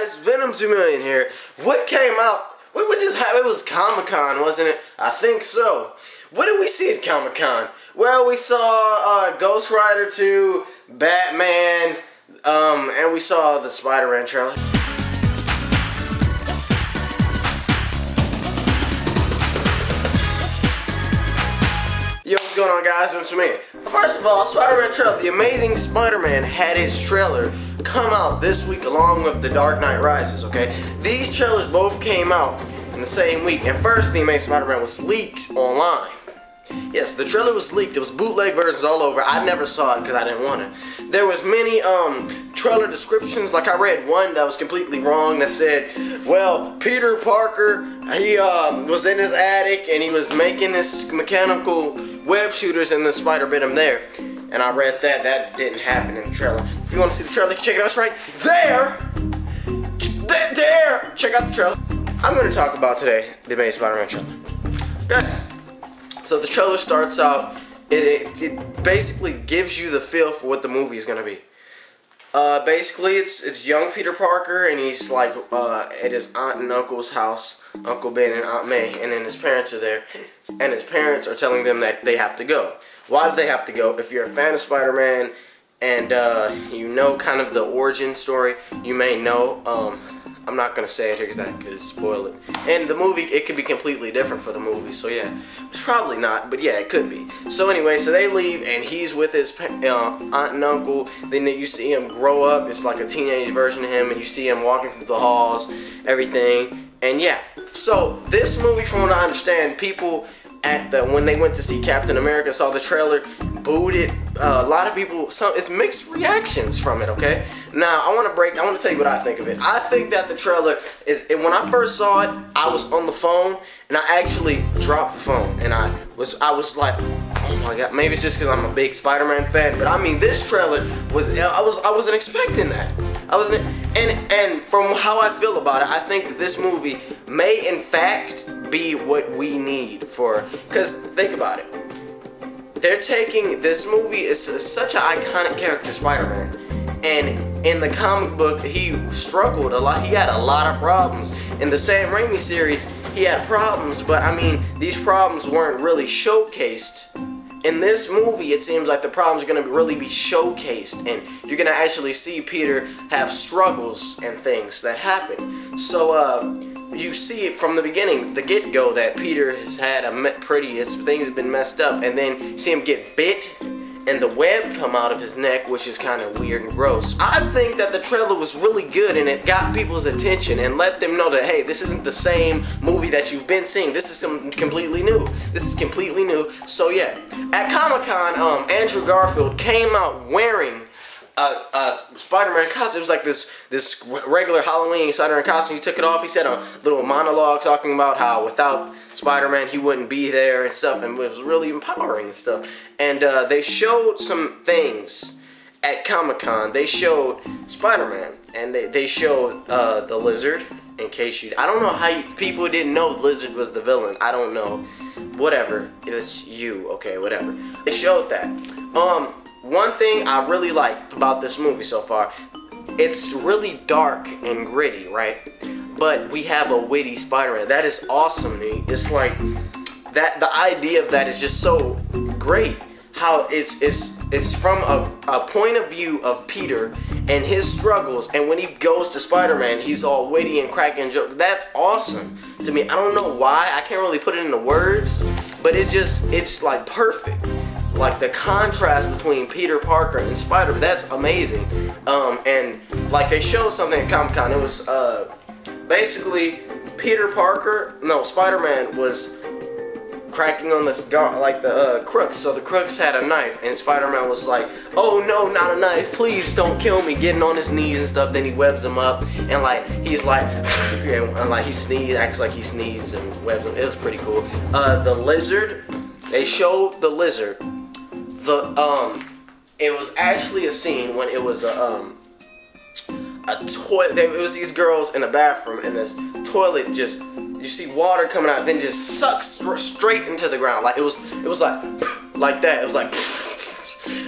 guys, Venom 2 Million here. What came out? What just happened? It was Comic-Con, wasn't it? I think so. What did we see at Comic-Con? Well, we saw Ghost Rider 2, Batman, and we saw the Spider-Man trailer. Yo, what's going on, guys? What's me? First of all, Spider-Man trailer. The Amazing Spider-Man had his trailer come out this week along with The Dark Knight Rises, okay? These trailers both came out in the same week. And first, The Amazing Spider-Man was leaked online. Yes, the trailer was leaked. It was bootleg versions all over. I never saw it because I didn't want it. There was many trailer descriptions. Like I read one that was completely wrong that said, well, Peter Parker, he was in his attic and he was making his mechanical web shooters and the spider bit him there. And I read that. That didn't happen in the trailer. If you want to see the trailer, check it out. It's right there. There. Check out the trailer. I'm going to talk about today the Amazing Spider-Man trailer. Okay. So the trailer starts out, it basically gives you the feel for what the movie is going to be. Basically, it's young Peter Parker, and he's like at his aunt and uncle's house, Uncle Ben and Aunt May, and then his parents are there, and his parents are telling them that they have to go. Why do they have to go? If you're a fan of Spider-Man, and you know kind of the origin story, you may know, I'm not going to say it here because that could spoil it. And the movie, it could be completely different for the movie, so yeah. It's probably not, but yeah, it could be. So anyway, so they leave, and he's with his aunt and uncle. Then you see him grow up. It's like a teenage version of him, and you see him walking through the halls, everything. And yeah, so this movie, from what I understand, people when they went to see Captain America, saw the trailer, booed it. A lot of people, it's mixed reactions from it, okay? Now, I want to tell you what I think of it. I think that the trailer when I first saw it, I was on the phone, and I actually dropped the phone, and I was like, oh my god, maybe it's just because I'm a big Spider-Man fan, but I mean, this trailer I wasn't expecting that. And from how I feel about it, I think that this movie may in fact be what we need because think about it. They're taking, this movie is such an iconic character, Spider-Man, and in the comic book, he struggled a lot. He had a lot of problems. In the Sam Raimi series, he had problems, but I mean, these problems weren't really showcased. In this movie, it seems like the problems are going to really be showcased, and you're going to actually see Peter have struggles and things that happen. So, you see it from the beginning, the get-go, that Peter has had things have been messed up, and then you see him get bit, and the web come out of his neck, which is kind of weird and gross. I think that the trailer was really good, and it got people's attention and let them know that, hey, this isn't the same movie that you've been seeing. This is something completely new. This is completely new. So yeah, at Comic-Con, Andrew Garfield came out wearing a Spider-Man costume. It was like this regular Halloween Spider-Man costume. He took it off. He said a little monologue talking about how without Spider-Man he wouldn't be there and stuff, and it was really empowering and stuff. And they showed some things at Comic-Con. They showed Spider-Man, and they showed the Lizard. In case I don't know how people didn't know Lizard was the villain. I don't know. Whatever. It's you. Okay, whatever. They showed that. One thing I really like about this movie so far, it's really dark and gritty, right? But we have a witty Spider-Man. That is awesome to me. It's like that. The idea of that is just so great. How it's from a point of view of Peter and his struggles, and when he goes to Spider-Man, he's all witty and cracking jokes. That's awesome to me. I don't know why. I can't really put it into words, but it's like perfect. Like the contrast between Peter Parker and Spider-Man, that's amazing. And like they showed something at Comic-Con. It was basically Spider-Man was cracking on this crooks. So the crooks had a knife, and Spider-Man was like, oh no, not a knife, please don't kill me, getting on his knees and stuff. Then he webs him up, and like he's like and like he sneezes, acts like he sneezes and webs him. It was pretty cool. The Lizard, they showed the Lizard. It was actually a scene when it was a toilet. It was these girls in a bathroom, and this toilet you see water coming out, then just sucks straight into the ground. Like it was like that. It was like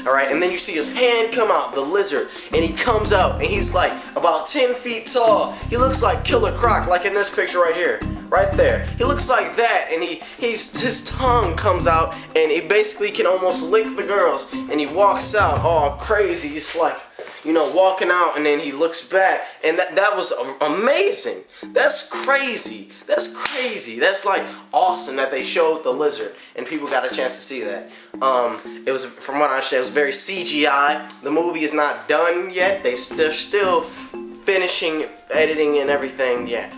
Alright, and then you see his hand come out, the lizard, and he comes out, and he's like about 10 feet tall. He looks like Killer Croc, like in this picture right here. Right there. He looks like that, and his tongue comes out, and he basically can almost lick the girls, and he walks out all crazy. He's like, you know, walking out, and then he looks back, and that was amazing. That's crazy. That's crazy. That's like awesome that they showed the lizard, and people got a chance to see that. It was, from what I understand, it was very CGI. The movie is not done yet. They're still finishing editing and everything. Yeah.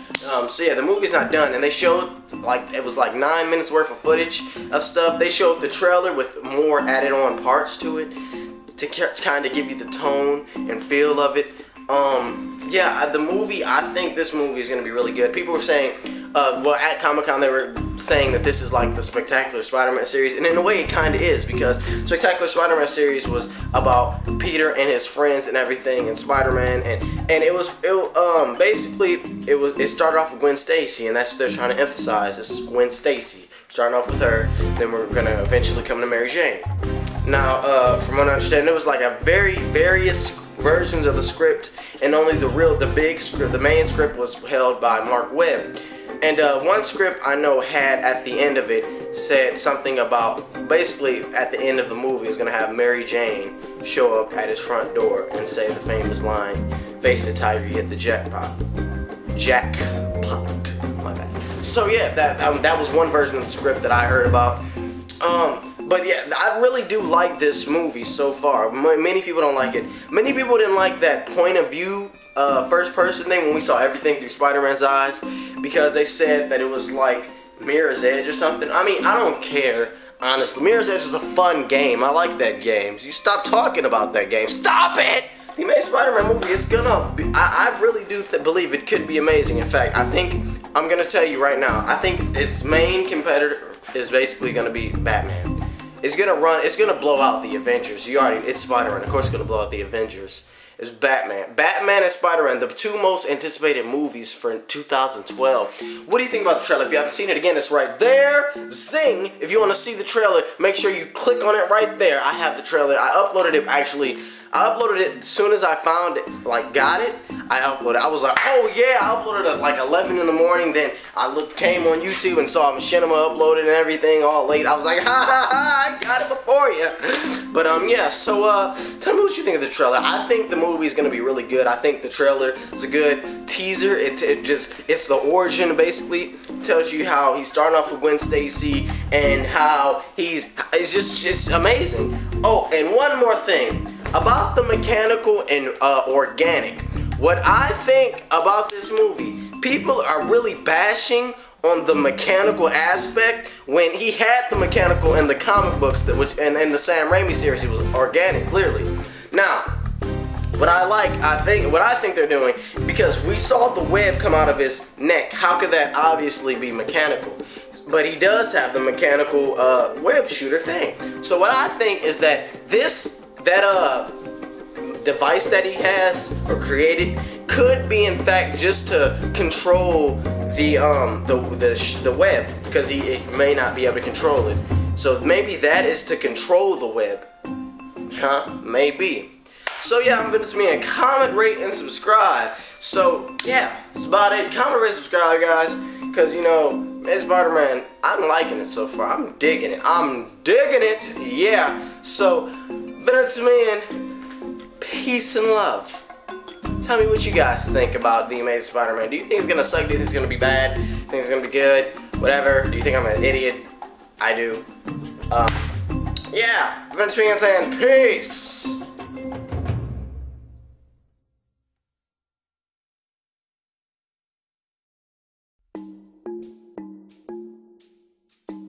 So yeah, the movie's not done, and they showed it was like 9 minutes worth of footage of stuff. They showed the trailer with more added on parts to it to kind of give you the tone and feel of it. Yeah, the movie, I think this movie is going to be really good. People were saying, well, at Comic-Con they were saying that this is like the Spectacular Spider-Man series, and in a way it kind of is, because Spectacular Spider-Man series was about Peter and his friends and everything, and Spider-Man, and basically it started off with Gwen Stacy, and that's what they're trying to emphasize. This is Gwen Stacy, starting off with her, then we're gonna eventually come to Mary Jane. Now, from what I understand, there was like various versions of the script, and only the main script was held by Mark Webb. And one script I know had at the end of it said something about, basically at the end of the movie is gonna have Mary Jane show up at his front door and say the famous line, "Face it, Tiger, you hit the jackpot." Jackpot. My bad. So yeah, that was one version of the script that I heard about. But yeah, I really do like this movie so far. Many people don't like it. Many people didn't like that point of view first person thing when we saw everything through Spider-Man's eyes, because they said that it was like Mirror's Edge or something. I mean, I don't care, honestly. Mirror's Edge is a fun game. I like that game. You stop talking about that game. Stop it! The Amazing Spider-Man movie is gonna be, I really do believe it could be amazing. In fact, I think, I'm gonna tell you right now, I think its main competitor is basically gonna be Batman. It's gonna blow out the Avengers. It's Spider-Man. Of course it's gonna blow out the Avengers. It's Batman. Batman and Spider-Man, the two most anticipated movies for 2012. What do you think about the trailer? If you haven't seen it, again, it's right there. Zing! If you want to see the trailer, make sure you click on it right there. I have the trailer. I uploaded it, actually. I uploaded it as soon as I found it, got it. I uploaded it. I was like, oh yeah, I uploaded it at like 11 in the morning. Then I came on YouTube and saw Machinima uploaded and everything all late. I was like, ha ha ha, I got it before you. But yeah, so tell me what you think of the trailer. I think the movie is gonna be really good. I think the trailer is a good teaser. It's the origin, basically. Tells you how he's starting off with Gwen Stacy and how it's just amazing. Oh, and one more thing about the mechanical and organic. What I think about this movie, people are really bashing on the mechanical aspect when he had the mechanical in the comic books, and in the Sam Raimi series, he was organic, clearly. Now, what I think they're doing, because we saw the web come out of his neck, how could that obviously be mechanical? But he does have the mechanical web shooter thing. So what I think is that device that he has or created could be in fact just to control the web, because he may not be able to control it. So maybe that is to control the web. Huh? Maybe. So yeah, I'm gonna comment, rate, and subscribe. So yeah, that's about it. Comment, rate, subscribe, guys, because you know, as Spider-Man, I'm liking it so far. I'm digging it. Yeah. So, better to me, and peace and love. Tell me what you guys think about The Amazing Spider-Man. Do you think it's gonna suck? Do you think it's gonna be bad? Do you think it's gonna be good? Whatever. Do you think I'm an idiot? I do. Yeah. Better to me and saying peace.